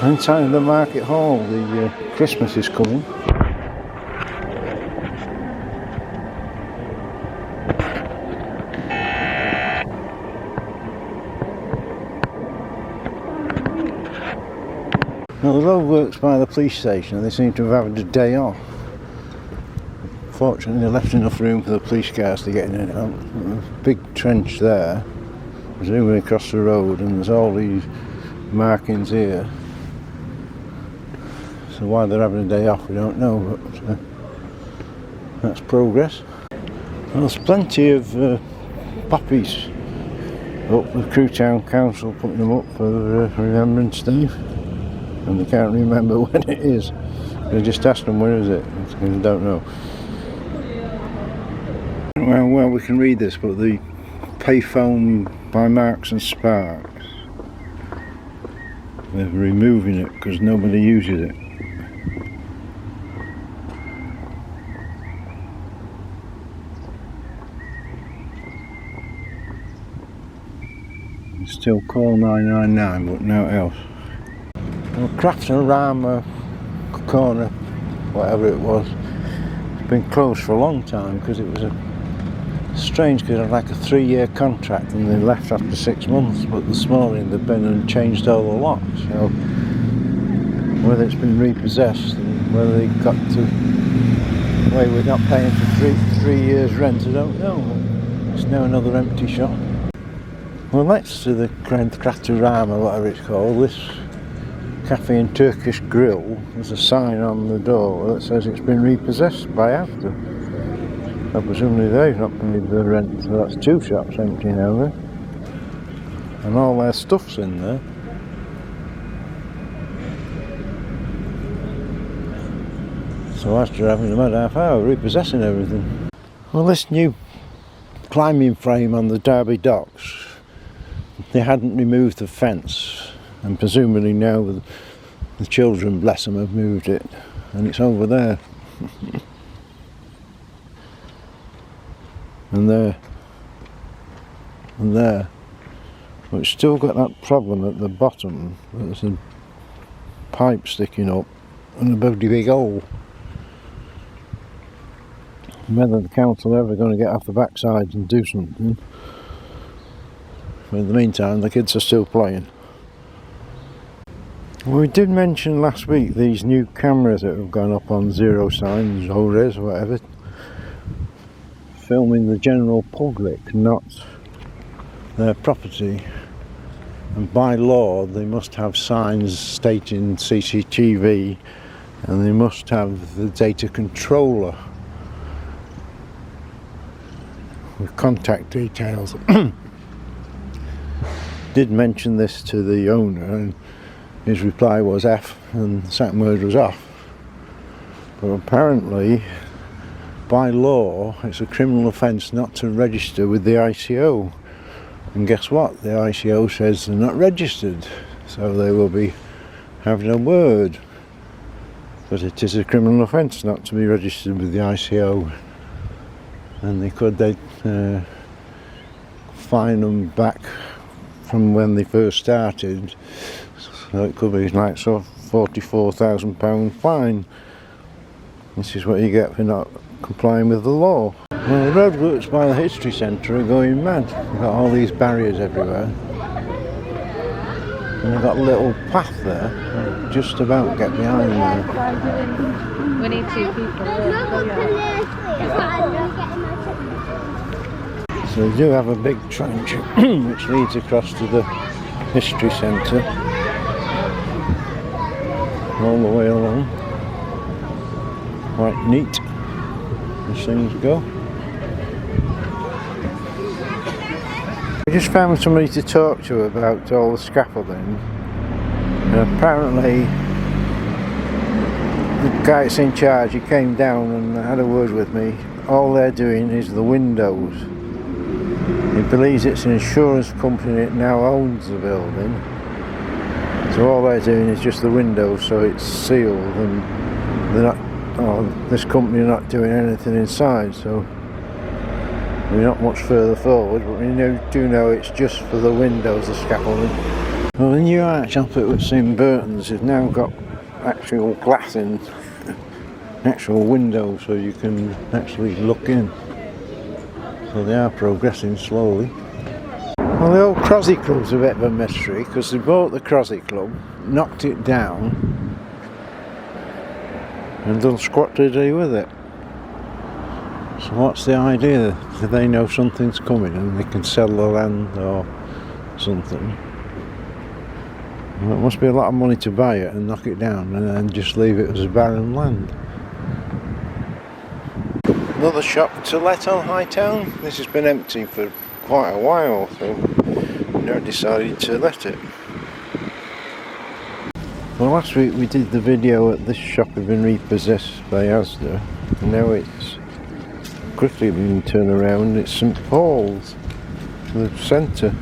Inside the market hall, the Christmas is coming. Now the road works by the police station and they seem to have had a day off. Fortunately they left enough room for the police cars to get in and out. A big trench there, zooming across the road, and there's all these markings here. So why they're having a day off we don't know, but that's progress. Well, there's plenty of poppies up with Crewe Town Council putting them up for Remembrance Day, and they can't remember when it is. They just asked them when is it, and they don't know. Well, we can read this, but the payphone by Marks and Sparks, they're removing it because nobody uses it. Still call 999, but no else. Well, Craftorama corner, whatever it was, it's been closed for a long time because it was strange, because it had like a 3-year contract and they left after 6 months, but this morning they've been and changed all the locks. So whether it's been repossessed and whether they got to away with not paying for three years rent, I don't know. It's now another empty shop. Well, next to the Craftorama, whatever it's called, this cafe and Turkish grill, there's a sign on the door that says it's been repossessed by After. So presumably they've not paid the rent, so that's 2 shops empty now then. And all their stuff's in there. So after having about half hour repossessing everything. Well, this new climbing frame on the Derby docks, they hadn't removed the fence, and presumably now the children, bless them, have moved it, and it's over there. and there. And there. But it's still got that problem at the bottom. There's a pipe sticking up and a bloody big hole. Whether the council are ever going to get off the backside and do something. But in the meantime, the kids are still playing. We did mention last week these new cameras that have gone up on zero signs, ORES, whatever, filming the general public, not their property. And by law, they must have signs stating CCTV, and they must have the data controller with contact details. Did mention this to the owner, and his reply was F, and the second word was off. But apparently, by law, it's a criminal offence not to register with the ICO. And guess what? The ICO says they're not registered, so they will be having a word. But it is a criminal offence not to be registered with the ICO. And they'd fine them back from when they first started, so it could be like £44,000 fine. This is what you get for not complying with the law. Well, the roadworks by the history centre are going mad. We've got all these barriers everywhere, and they've got a little path there, just about get behind there. We need 2 people. So they do have a big trench which leads across to the history centre all the way along. Quite neat as things go. We just found somebody to talk to about all the scaffolding, and apparently the guy that's in charge, he came down and had a word with me. All they're doing is the windows. He believes it's an insurance company that now owns the building, so all they're doing is just the windows, so it's sealed, and they're not, this company are not doing anything inside, so we're not much further forward, but we do know it's just for the windows, the scaffolding. Well, the new art shop at St Burton's has now got actual glass in, actual windows, so you can actually look in. So they are progressing slowly. Well, the old Crosby Club's a bit of a mystery, because they bought the Crosby Club, knocked it down, and done squat to do with it. So what's the idea? Do they know something's coming and they can sell the land or something? Well, it must be a lot of money to buy it and knock it down and then just leave it as barren land. Another shop to let on Hightown. This has been empty for quite a while, so I decided to let it. Well, last week we did the video at this shop had been repossessed by Asda, and now it's quickly been turned around. It's St Paul's, the centre.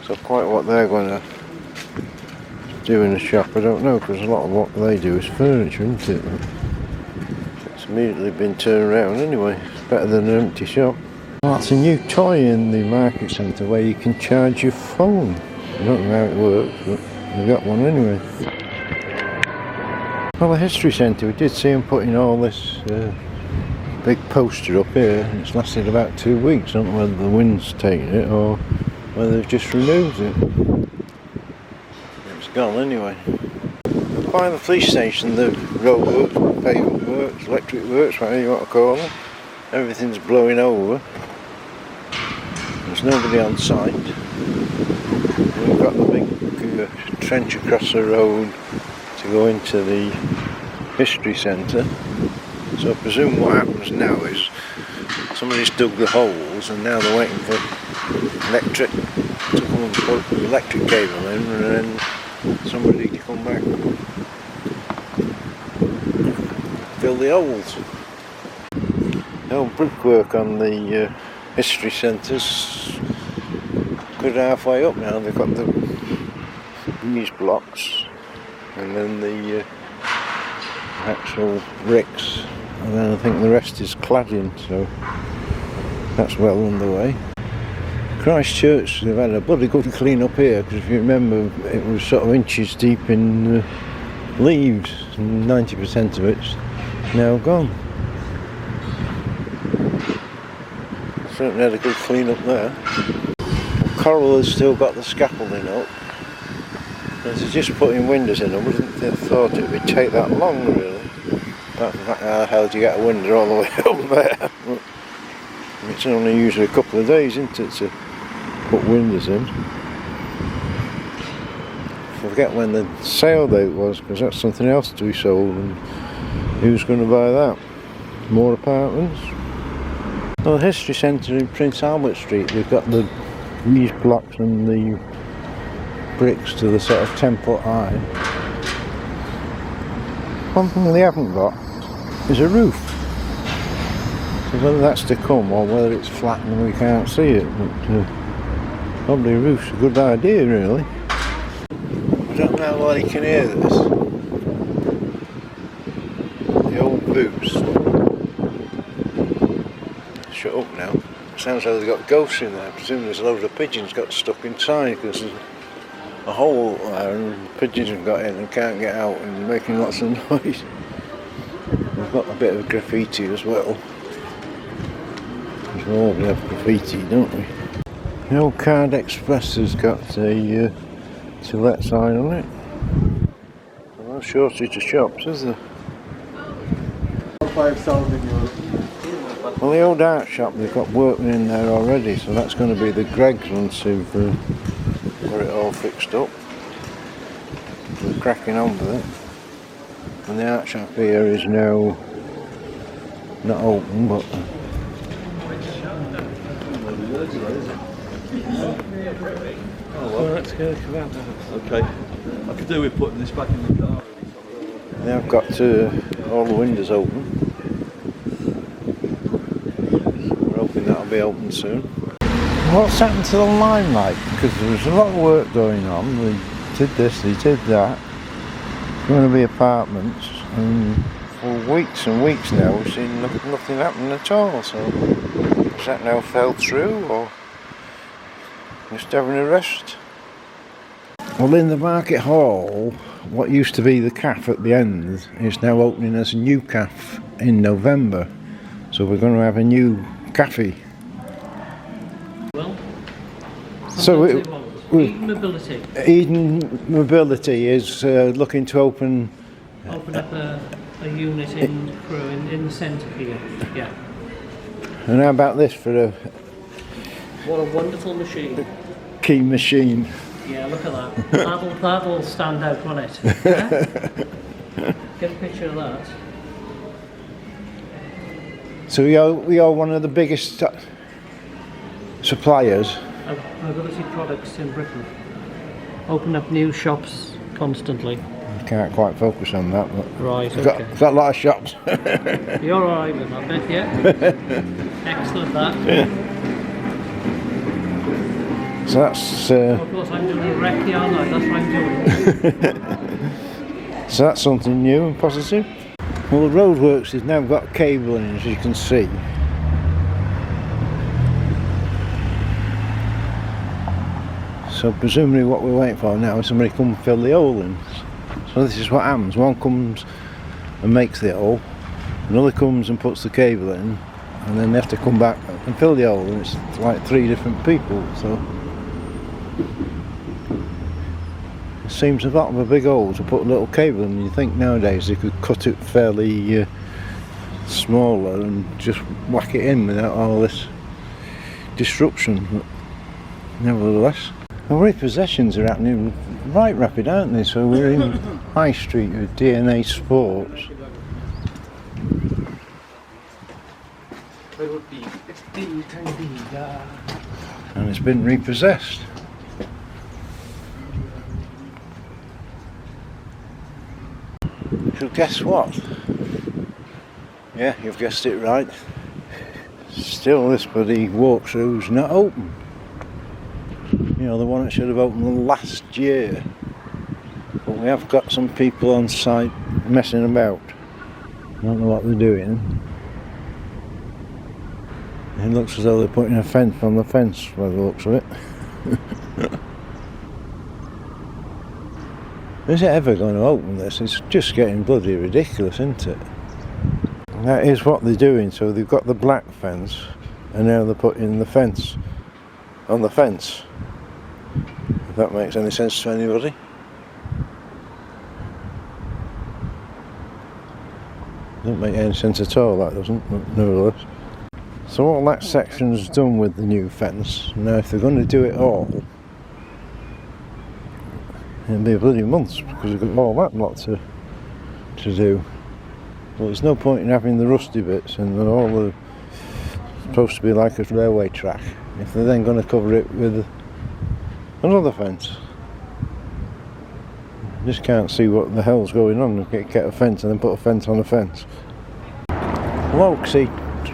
So quite what they're going to do in the shop, I don't know, because a lot of what they do is furniture, isn't it? It's immediately been turned around anyway. It's better than an empty shop. Well, that's a new toy in the market centre where you can charge your phone. I don't know how it works, but we got one anyway. Well, the history centre, we did see them putting all this big poster up here, and it's lasted about 2 weeks. I don't know whether the wind's taken it or whether they've just removed it. It's gone anyway. By the police station, the road works, pavement works, electric works, whatever you want to call them, everything's blowing over. There's nobody on site. We've got the big trench across the road to go into the history centre. So I presume what happens now is somebody's dug the holes and now they're waiting for electric to come and put the electric cable in, and then somebody to come back and fill the holes. The old brickwork on the history centre's good halfway up now. They've got the these blocks and then the actual bricks, and then I think the rest is cladding, so that's well underway. Christchurch, they've had a bloody good clean up here, because if you remember it was sort of inches deep in leaves, and 90% of it's now gone. Certainly had a good clean up there. Coral has still got the scaffolding up. And they're just putting windows in. I wouldn't have thought it would take that long, really. Apart from the fact, how the hell do you get a window all the way up there? It's only usually a couple of days, isn't it, to put windows in. I forget when the sale date was, because that's something else to be sold, and who's going to buy that? More apartments? Well, the history centre in Prince Albert Street, they've got the these blocks and the bricks to the sort of 10-foot high. One thing they haven't got is a roof. So whether that's to come or whether it's flat and we can't see it, but probably a roof's a good idea, really. I don't know how well you can hear this. The old boots. Shut up now. Sounds like they've got ghosts in there. I presume there's a load of pigeons got stuck inside, because there's a hole there and pigeons have got in and can't get out and making lots of noise. We've got a bit of graffiti as well. Because we all have graffiti, don't we? The old Card Express has got a to let sign on it. No shortage of shops, is there? Well, the old art shop, they've got workmen in there already, so that's going to be the Greggs once who've got it all fixed up. They're cracking on with it. And the art shop here is now not open, but oh, let's go. Okay. I could do with putting this back in the car. now I've got all the windows open. We're hoping that'll be open soon. What's happened to the limelight? Because there was a lot of work going on. They did this, they did that. It's going to be apartments, and for weeks and weeks now we've seen nothing happen at all. So has that now fell through, or just having a rest? Well, in the market hall, what used to be the cafe at the end is now opening as a new cafe in November. So we're going to have a new cafe. Well, So Eden Mobility. Eden Mobility is looking to open Open up a unit in Crewe, in the centre here. Yeah. And how about this for a What a wonderful machine. key machine? Yeah, look at that. That'll stand out, won't it? Yeah? Get a picture of that. So we are one of the biggest suppliers. Of mobility products in Britain. Open up new shops constantly. I can't quite focus on that, but Right, we've okay. got a lot of shops. You're alright with that bit, yeah? Excellent that. So that's Of course I'm doing a recce, aren't I? That's what I'm doing. so that's something new and positive. Well, the roadworks has now got cabling, as you can see. So presumably what we're waiting for now is somebody come and fill the hole in. So this is what happens. One comes and makes the hole, another comes and puts the cable in, and then they have to come back and fill the hole, and it's like 3 different people. So it seems a lot of a big hole to put a little cable in. You think nowadays they could cut it fairly smaller and just whack it in without all this disruption, but nevertheless. Well, repossessions are happening right rapid, aren't they? So we're in High Street with DNA Sports. And it's been repossessed. So guess what? Yeah, you've guessed it right. Still this bloody walkthrough's not open. You know, the one that should have opened last year. But we have got some people on site messing about. I don't know what they're doing. It looks as though they're putting a fence on the fence by the looks of it. Is it ever going to open this? It's just getting bloody ridiculous, isn't it? And that is what they're doing. So they've got the black fence and now they're putting the fence on the fence. If that makes any sense to anybody. Doesn't make any sense at all, that doesn't, but nevertheless. So all that section's done with the new fence. Now if they're going to do it all, it'll be a bloody month because we've got all that lot to do. Well, there's no point in having the rusty bits and all the supposed to be like a railway track if they're then going to cover it with another fence. I just can't see what the hell's going on. Get a fence and then put a fence on a fence. Well, Oaksy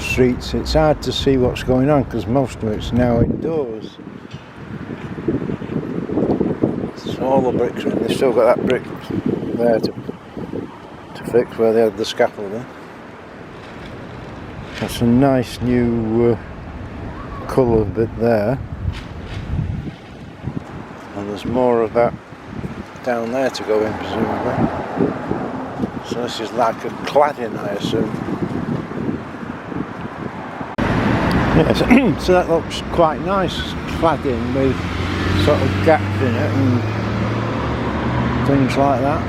streets, it's hard to see what's going on because most of it's now indoors. So all the bricks are in. They've still got that brick there to fix where they had the scaffolding. That's a nice new colour bit there. And there's more of that down there to go in, presumably. So this is like a cladding, I assume. Yes, so that looks quite nice, cladding with sort of gaps in it and things like that.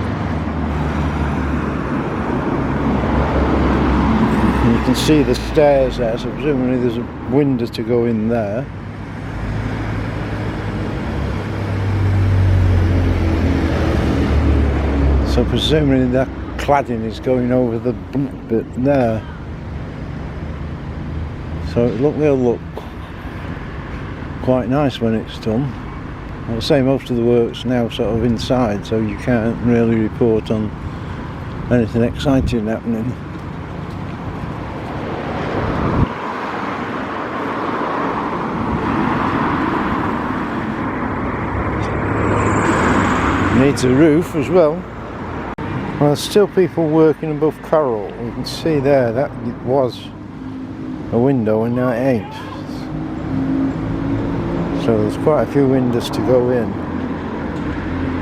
And you can see the stairs there, so presumably there's a window to go in there. So presumably that cladding is going over the bump bit there. So it'll look quite nice when it's done. I'll say most of the work's now sort of inside, so you can't really report on anything exciting happening. Needs a roof as well. Well, there's still people working above Coral. You can see there that it was a window and now it ain't. So there's quite a few windows to go in.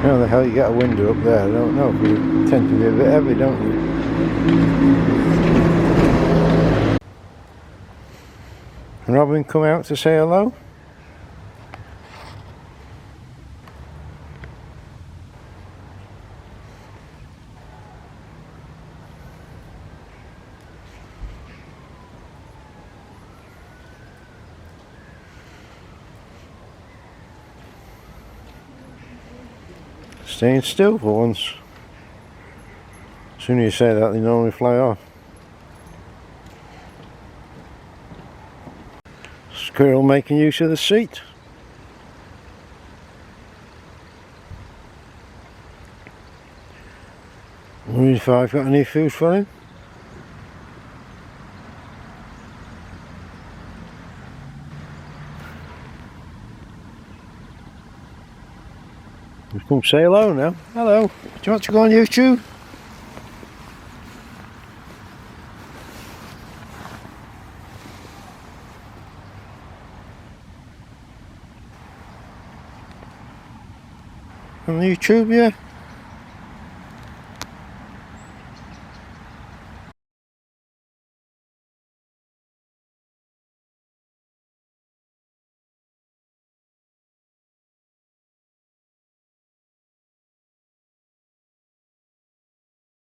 How the hell you get a window up there? I don't know. You tend to be a bit heavy, don't you? Robin come out to say hello? Staying still for once. As soon as you say that, they normally fly off. Squirrel making use of the seat. Wondering if I've got any food for him. He's come say hello now. Hello. Do you want to go on YouTube? On YouTube, yeah?